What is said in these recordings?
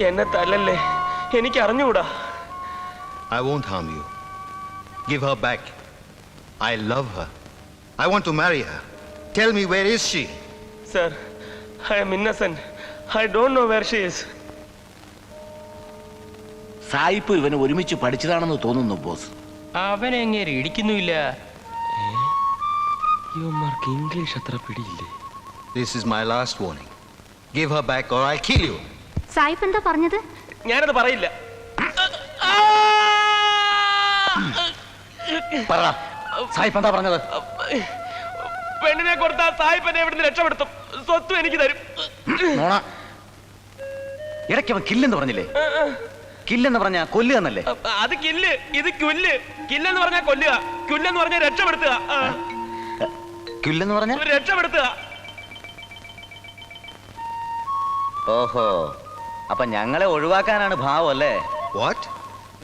എന്നെ തല്ലല്ലേ, എനിക്ക് അറിഞ്ഞുകൂടാ. I won't harm you. Give her back. I love her. I want to marry her. Tell me, where is she? Sir, I am innocent. I don't know where she is. സായിപ്പ് ഇവനെ ഒരുമിച്ച് പഠിച്ചതാണെന്ന് തോന്നുന്നു boss. അവനെങ്ങനെ ഇടിക്കുന്നില്ല. ഇവന്മാർക്ക് English അത്ര പിടിയില്ലേ? This is my last warning. Give her back or I'll kill you. സായിപ്പ് എന്താ പറഞ്ഞത്? ഞാനത് പറയില്ല. പറ, സായിപ്പ് എന്താ പറഞ്ഞത്? പെണ്ണിനെ കൊടുത്താൽ സായിപ്പനെ ഇവിടുന്ന് രക്ഷപ്പെടുത്തും, സ്വത്തും എനിക്ക് തരും. ഇടയ്ക്ക് അവൻ കില്ലെന്ന് പറഞ്ഞില്ലേ? കില്ലെന്ന് പറഞ്ഞാ കൊല്ലുക എന്നല്ലേ? അത് കില്ല്, ഇത് കുല്ല്. കില്ലെന്ന് പറഞ്ഞാൽ കൊല്ലുക, കുല്ലെന്ന് പറഞ്ഞാൽ രക്ഷപ്പെടുത്തുക. കില്ലെന്ന് പറഞ്ഞ രക്ഷപ്പെടുത്തുക. ഓഹോ, അപ്പൊ ഞങ്ങളെ ഒഴിവാക്കാനാണ് ഭാവം അല്ലേ? What?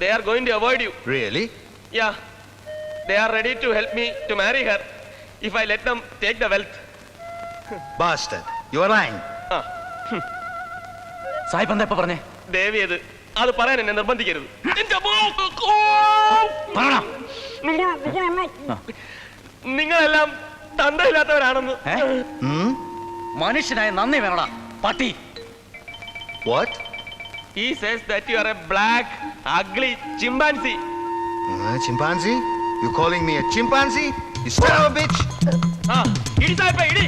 They are going to avoid you. Really? Yeah. They are ready to help me to marry her if I let them take the wealth. Bastard. You are lying. സായിപ്പ് എന്താ ഇപ്പൊ പറഞ്ഞേ? ദേവിയത് അത് പറയാൻ എന്നെ നിർബന്ധിക്കരുത്. നിങ്ങളെല്ലാം തന്തയില്ലാത്തവരാണെന്ന്. മനുഷ്യനായ നന്ദി വേണടാ പട്ടി. What? He says that you are a black, ugly chimpanzee. Chimpanzee? You calling me a chimpanzee? You son of a bitch! ഇടി സായിപ്പേ, ഇടി.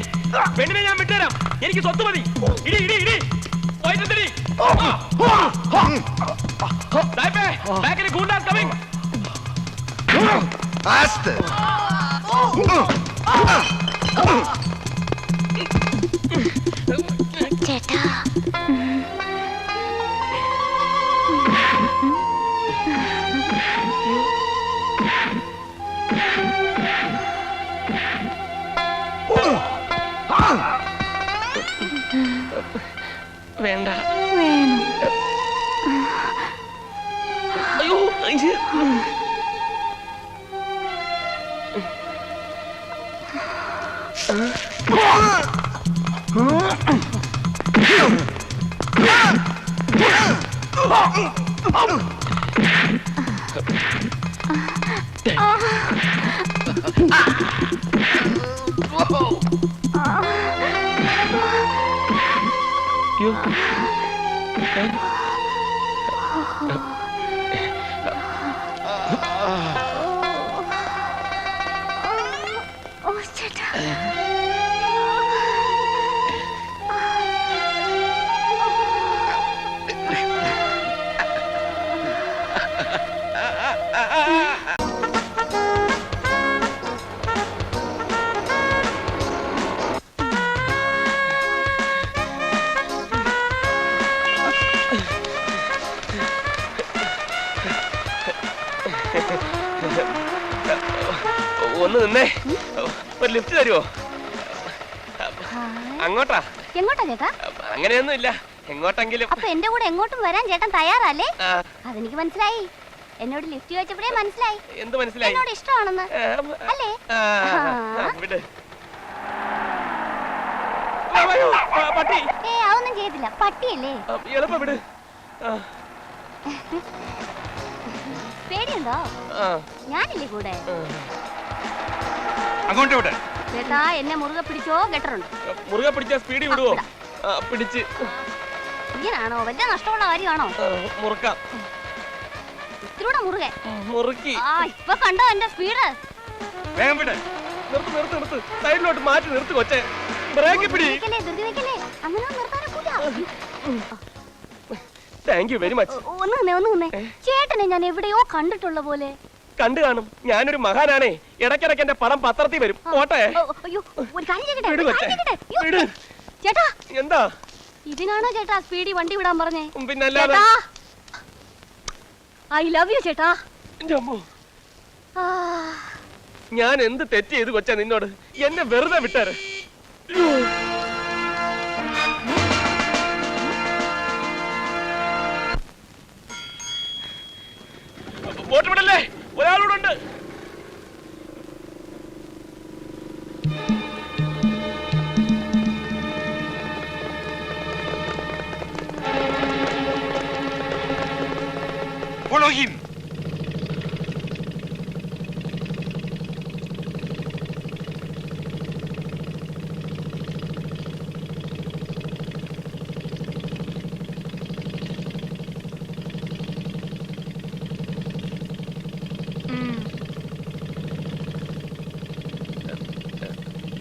പെണ്ണിനെ ഞാൻ വിട്ടുതരാം, എനിക്ക് സ്വത്ത് മതി. ഇടി ഇടി ഇടി. പോയിട്ടെന്തിടി? സായിപ്പേ, ബാക്കിൽ ഗൂണ്ടാസ് കമ്മിങ്. Bastard! ചേട്ടാ, വേണ്ട. വേണം. അയ്യോ, ഓ ചേട്ടാ, ഒന്ന് നിന്നേ, ഒരു ലിഫ്റ്റ് തരുമോ? അങ്ങോട്ടാ? എങ്ങോട്ടാ ചേട്ടാ? അങ്ങനെയൊന്നും ഇല്ല, എങ്ങോട്ടെങ്കിലും. അപ്പൊ എന്റെ കൂടെ എങ്ങോട്ടും വരാൻ ചേട്ടൻ തയ്യാറല്ലേ? അതെനിക്ക് മനസ്സിലായി. എന്നോട് ലിഫ്റ്റ് ചോദിച്ചപ്പോഴേ മനസ്സിലായി. എന്ത് മനസ്സിലായി? എന്നോട് ഇഷ്ടമാണെന്ന് അല്ലേ? വിട്. പട്ടി. അതൊന്നും ചെയ്തില്ല, പട്ടിയല്ലേ? എളുപ്പം വിട്. പേടിയുണ്ടോ? ഞാനില്ലേ കൂടെ? അങ്ങോട്ട് വിട്. ചേട്ടാ, എന്നെ മുറുകെ പിടിച്ചോ, ഗട്ടറുണ്ട്. മുറുകെ പിടിച്ച സ്പീഡ് വിടുവോ? പിടിച്ച്. ഇങ്ങനാണോ? വലിയ നഷ്ടമുള്ള കാര്യമാണോ? മുറുക്കാം. ഇത്തിരൂടെ മുറുകെ. മുറുക്കി. ഇപ്പൊ കണ്ടോ എന്റെ സ്പീഡ്? വേഗം വിട്. നിർത്ത് നിർത്ത് നിർത്ത്. സൈഡിലോട്ട് മാറ്റി നിർത്ത് കൊച്ചേ. ബ്രേക്ക് പിടി. അങ്ങനെ നിർത്താനൊക്കില്ല. Thank you very much. ഒന്ന് നിന്നേ. ചേട്ടനെ ഞാൻ എവിടെയോ കണ്ടിട്ടുള്ള പോലെ. കണ്ടു കാണും, ഞാനൊരു മഹാനാണേ. ഇടയ്ക്കിടയ്ക്ക് എന്റെ പടം പത്രത്തിൽ വരും. പോട്ടെ. ചേട്ടാ, എന്താ? ഇതിനാണോ ചേട്ടാ സ്പീഡി വണ്ടി വിടാൻ പറഞ്ഞേ? പിന്നല്ലാതെ. ഐ ലവ് യു ചേട്ടാ. ഞാൻ എന്ത് തെറ്റ് ചെയ്തു കൊച്ചാ നിന്നോട്? എന്നെ വെറുതെ വിട്ടാര്. ബോട്ട് വിടല്ലേ, ഒരാളോടുണ്ട്. Follow him.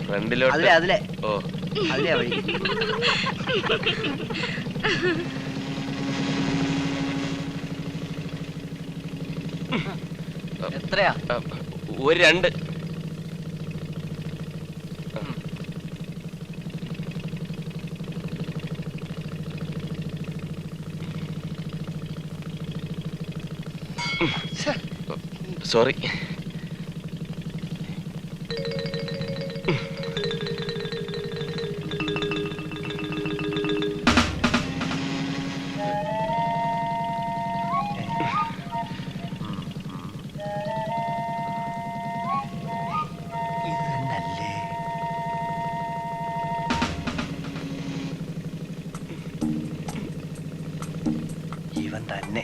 ഫ്രണ്ടിലോട്ട്. അതിലെ ഓ, അതിലെ വഴി. എത്രയാ? ഒരു 2. സോറി. ഇവൻ തന്നെ.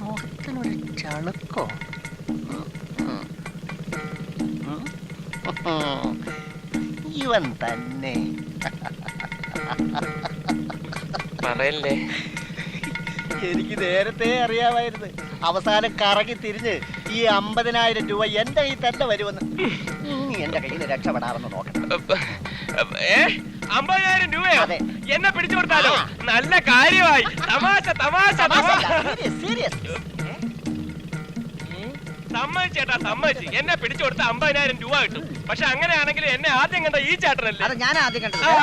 മുഖത്തിനൊരു ചളുക്കോ? ഇവൻ തന്നെ. പറയല്ലേ. എനിക്ക് നേരത്തെ അറിയാമായിരുന്നു അവസാനം കറങ്ങി തിരിഞ്ഞ് ഈ 50,000 രൂപ എന്റെ കയ്യിൽ തന്നെ വരുമെന്ന്. നീ എന്റെ കയ്യിൽ നിന്ന് രക്ഷപ്പെടാമെന്ന് നോക്കണം. 50,000 രൂപയോ? അതെ. എന്നെ പിടിച്ചു കൊടുത്താലോ? നല്ല കാര്യമായി. തമാശ തമാശ തമാശ. സീരിയസ്. സമ്മതിച്ചേട്ടാ, സമ്മതിച്ച്. എന്നെ പിടിച്ചു കൊടുത്ത 50,000 രൂപ കിട്ടും. പക്ഷെ അങ്ങനെയാണെങ്കിൽ എന്നെ ആദ്യം കണ്ട ഈ ചേട്ടനല്ലേ? അത് ഞാൻ ആദ്യം കണ്ടത്. ആ.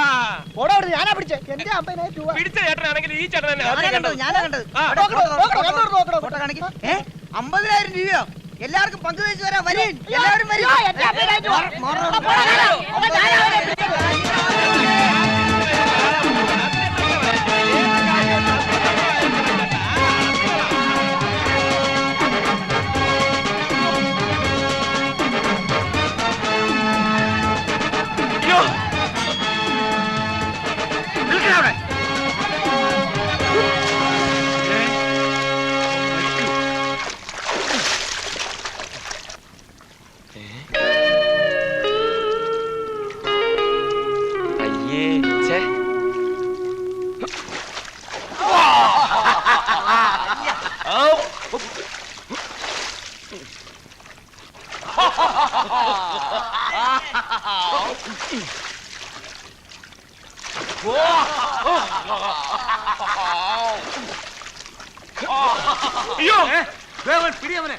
ഓടാ അവിടെ, ഞാനാ പിടിച്ചേ. എന്റെ 50,000 രൂപ പിടിച്ച ചേട്ടനാണെങ്കിൽ ഈ ചേട്ടൻ തന്നെ ആദ്യം കണ്ടത്. ഞാനാ കണ്ടത്. ആ. ഫോട്ടോ കാണിക്ക്. 50,000 രൂപയോ? എല്ലാവർക്കും പങ്കുവെച്ച് തരാം. വരീൻ, എല്ലാവരും വരീൻ. അയ്യേ, ഛേ. അയ്യോ, പിടിയവനെ.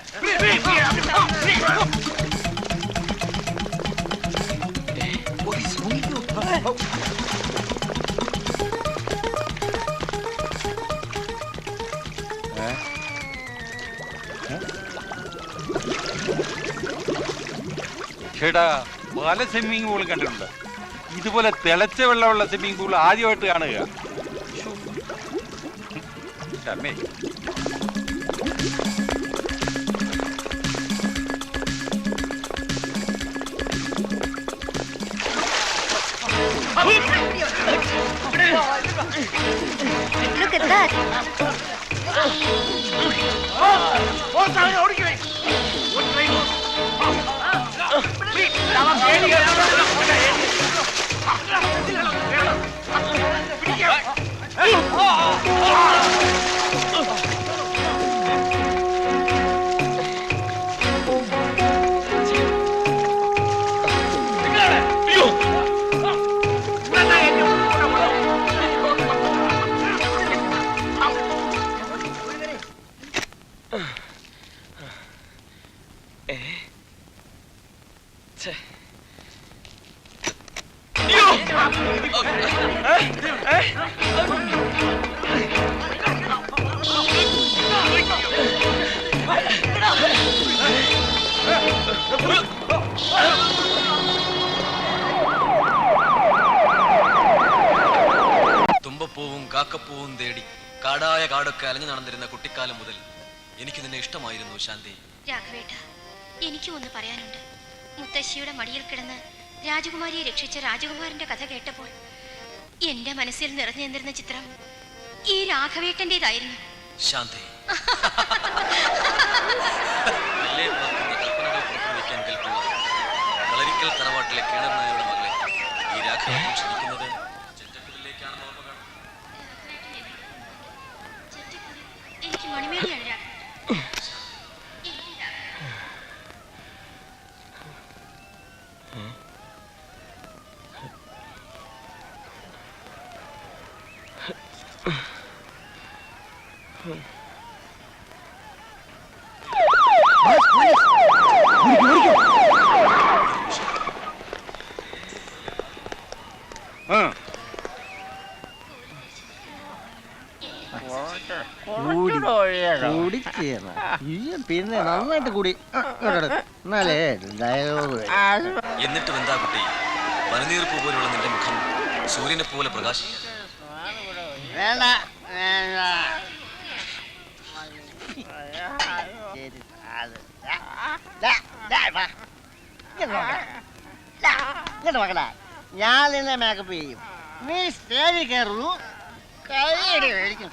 ചേട്ടാ, പല സ്വിമ്മിംഗ് പൂളും കണ്ടിട്ടുണ്ട്. ഇതുപോലെ തിളച്ച വെള്ളമുള്ള സ്വിമ്മിംഗ് പൂൾ ആദ്യമായിട്ട് കാണുക. അമ്മേ, Look at that. തുമ്പപ്പൂവും കാക്കപ്പൂവും തേടി കാടായ കാടൊക്കെ അലഞ്ഞു നടന്നിരുന്ന കുട്ടിക്കാലം മുതൽ എനിക്ക് നിന്നെ ഇഷ്ടമായിരുന്നു ശാന്തി. രാഘവേട്ട, എനിക്കും ഒന്ന് പറയാനുണ്ട്. മുത്തശ്ശിയുടെ മടിയിൽ കിടന്ന് രാജകുമാരിയെ രക്ഷിച്ച രാജകുമാരന്റെ കഥ കേട്ടപ്പോൾ എന്റെ മനസ്സിൽ നിറഞ്ഞു നിന്നിരുന്ന ചിത്രം ഈ രാഘവേട്ടന്റേതായിരുന്നു. ശാന്തി കൽപ്പനകൾ പുറപ്പെടുവിക്കാൻ കൽപ്പുള്ള കളരിക്കൽ തറവാട്ടിലെ കിണർ നായരുടെ മകളെ ഈ രാഘവേട്ടൻ ക്ഷണിക്കുന്നത് ചെറ്റക്കുടിലേക്കാണെന്ന് ഓർമ്മ കാണും. എനിക്ക് മണിമേടിയാണ് രാഘവേട്ടൻ. പിന്നെ നന്നായിട്ട് കൂടി എന്നാലേ ഡയലോഗ്. എന്നിട്ടും എന്താ കുട്ടി, പനിനീർപ്പൂ പോലുള്ള നിന്റെ മുഖം സൂര്യനെ പോലെ പ്രകാശിക്കും. വേണ്ട വേണ്ട. മക്കളാ, ഞാൻ നിന്നെ മേക്കപ്പ് ചെയ്യും. നീ സ്റ്റേജിൽ കയറുന്നു, കൈയടി മേടിക്കും.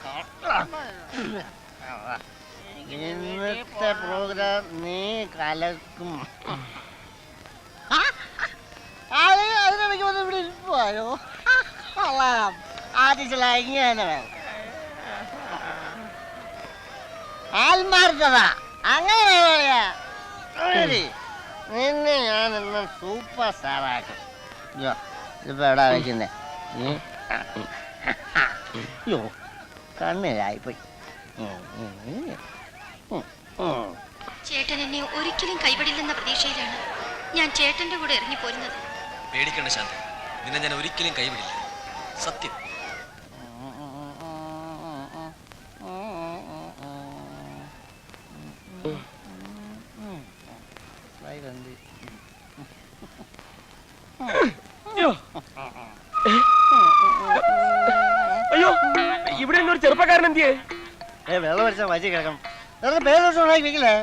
ഇന്നത്തെ പ്രോഗ്രാം നീ കലക്കും. അതിനെനിക്ക് വന്ന് ഇവിടെ ഇരിക്കുവായോ? ആദ്യത്തില ഇങ്ങനെ വേണം. ആത്മാർത്ഥത അങ്ങനെ പറയാ. നിന്നെ ഞാൻ ഇന്ന് സൂപ്പർ സ്റ്റാറാക്കും. ഇപ്പൊ എവിടാ വെക്കുന്നേ? യോ കണ്ണിലായിപ്പോയി. ചേട്ടൻ എന്നെ ഒരിക്കലും കൈവിടില്ലെന്ന പ്രതീക്ഷയിലാണ് ഞാൻ ചേട്ടന്റെ കൂടെ ഇറങ്ങിപ്പോരുന്നത്. പേടിക്കണ്ട ശാന്തി, നിന്നെ ഞാൻ ഒരിക്കലും കൈവിടില്ല, സത്യം. അയ്യോ, ഇവിടെ ഒരു ചെറുപ്പക്കാരൻ എന്തിയേ? വെള്ളം അടിച്ചാൽ വഴി കിടക്കണം. പേരോട്ട് ഉണ്ടാക്കി വെക്കില്ലേ?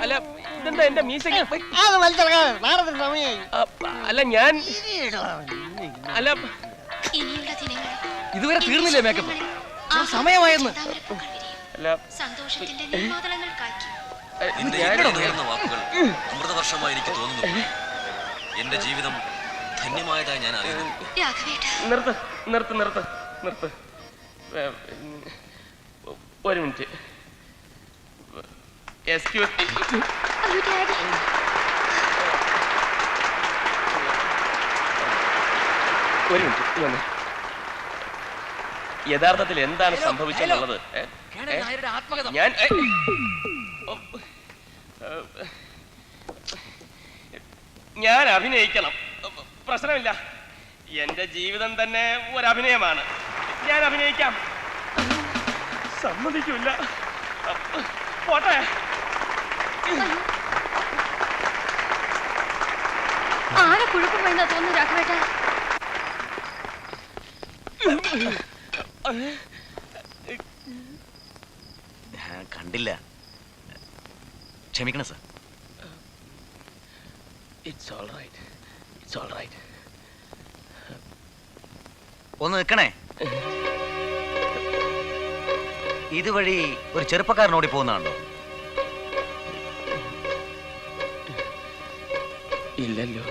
അല്ല, ഇതെന്താ എന്റെ മീശയ്ക്ക്? അത് വലിച്ചെടുക്കാൻ നാടത്തിന് സമയമായി. അല്ല ഞാൻ അല്ല, ഇനിയുള്ള ദിനങ്ങളിൽ ഇതുവരെ തീർന്നില്ലേ മേക്കപ്പ്? സമയമായെന്ന്. സന്തോഷത്തിന്റെ നിർമ്മാതളങ്ങൾ കാക്കി. നിന്റെ ഉയർന്ന വാക്കുകൾ അമൃതവർഷമായി എനിക്ക് തോന്നുന്നു. എന്റെ ജീവിതം ധന്യമായതായി ഞാൻ അറിയുന്നു. നിർത്ത് നിർത്ത് നിർത്ത് നിർത്ത്. ഒരു മിനിറ്റ്. Excuse me. ഒരു മിനിറ്റ്. യഥാർത്ഥത്തിൽ എന്താണ് സംഭവിച്ചെന്നുള്ളത് ഞാൻ ഞാൻ അഭിനയിക്കണം. പ്രശ്നമില്ല, എന്റെ ജീവിതം തന്നെ ഒരഭിനയമാണ്. ഞാൻ അഭിനയിക്കാം. സമ്മതിക്കില്ല. പോട്ടെ. ആരെ കുഴപ്പം വേണ്ട തോന്നുന്നു രാഘവേട്ട. കണ്ടില്ല, ക്ഷമിക്കണം sir. It's all right. It's all right. ഒന്ന് നിൽക്കണേ. ഇതുവഴി ഒരു ചെറുപ്പക്കാരനോടി പോകുന്നുണ്ടോ? ഇല്ലല്ലോ.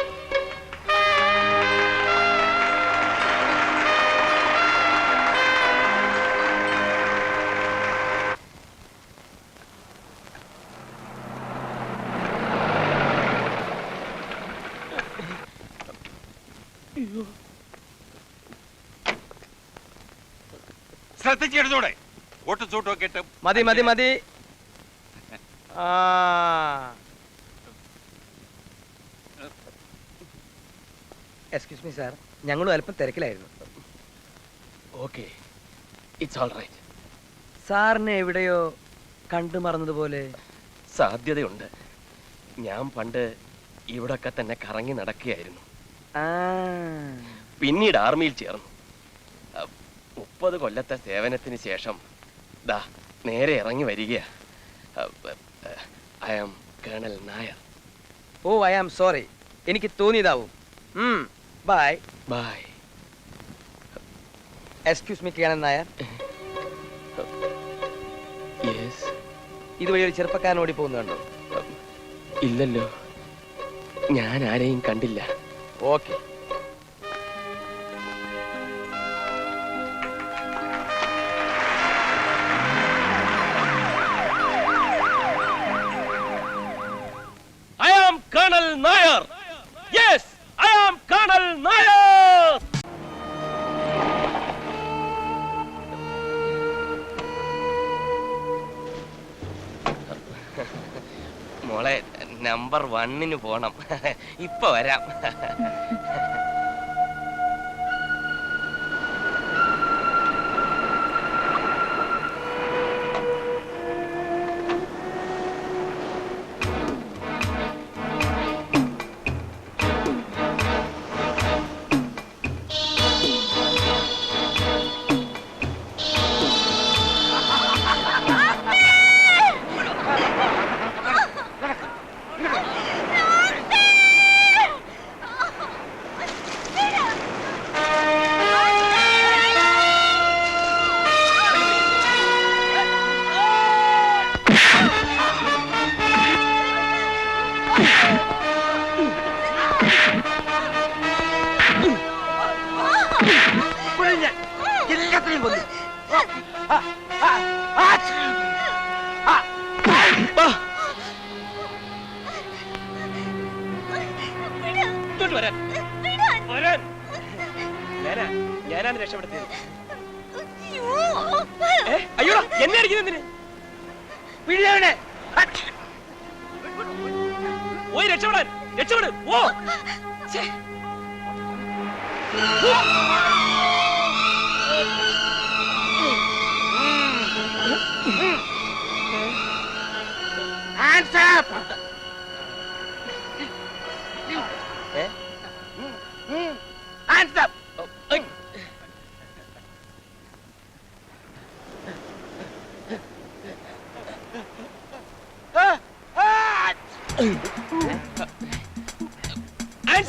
ശ്രദ്ധിച്ചെടുത്തോടെ. ഓട്ടും സൂട്ടും ഒക്കെ ഇട്ട് മതി മതി മതി. എക്സ്ക്യൂസ് മീ സാർ, ഞങ്ങളും അല്പം തിരക്കിലായിരുന്നു. Okay, it's all right. സാറിനെ എവിടെയോ കണ്ടു മറന്നതുപോലെ. സാധ്യതയുണ്ട്. ഞാൻ പണ്ട് ഇവിടൊക്കെ തന്നെ കറങ്ങി നടക്കുകയായിരുന്നു. പിന്നീട് ആർമിയിൽ ചേർന്നു. 30 കൊല്ലത്തെ സേവനത്തിന് ശേഷം ദാ നേരെ ഇറങ്ങി വരികയാ. I am colonel Nair. Oh, I am sorry. എനിക്ക് തോന്നിയതാവും. Bye. Bye. Excuse me colonel Nair. Yes. ഇതുവഴി ഒരു ചെറുപ്പക്കാരൻ ഓടി പോകുന്നുണ്ടോ? ഇല്ലല്ലോ, ഞാൻ ആരെയും കണ്ടില്ല. Okay. I am Colonel Nair. Yes, I am Colonel Nair. മോളെ നമ്പർ 1 പോണം. ഇപ്പൊ വരാം. ഞാനാണ് രക്ഷപ്പെടുത്തിയത്. അയ്യോ, എന്നെ അടിക്കുന്നതിന് പോയി രക്ഷപ്പെടാൻ. രക്ഷപ്പെട്. ഓ Hands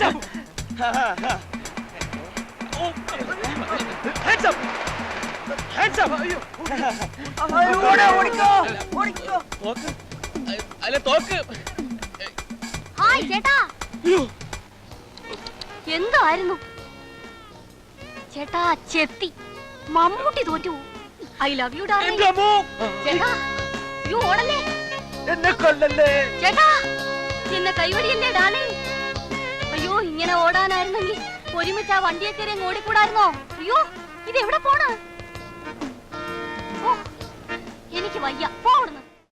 up! Hands up! Hands up! അല്ല തോക്ക്. ഹായ് ചേട്ടാ. എന്തായിരുന്നു ചേട്ടാ? ചെത്തി മമ്മൂട്ടി തോറ്റു. I love you darling. ചേട്ടാ യു ഓടല്ലേ, എന്നെ കൊല്ലല്ലേ ചേട്ടാ. എന്നെ കൈവടിയല്ലേ ഡാർലിംഗ്. അയ്യോ, ഇങ്ങനെ ഓടാനായിരുന്നെങ്കിൽ ഒരുമിച്ച് ആ വണ്ടിയെ കയറി ഓടിക്കൂടായിരുന്നോ? അയ്യോ, ഇത് എവിടെ പോണ്?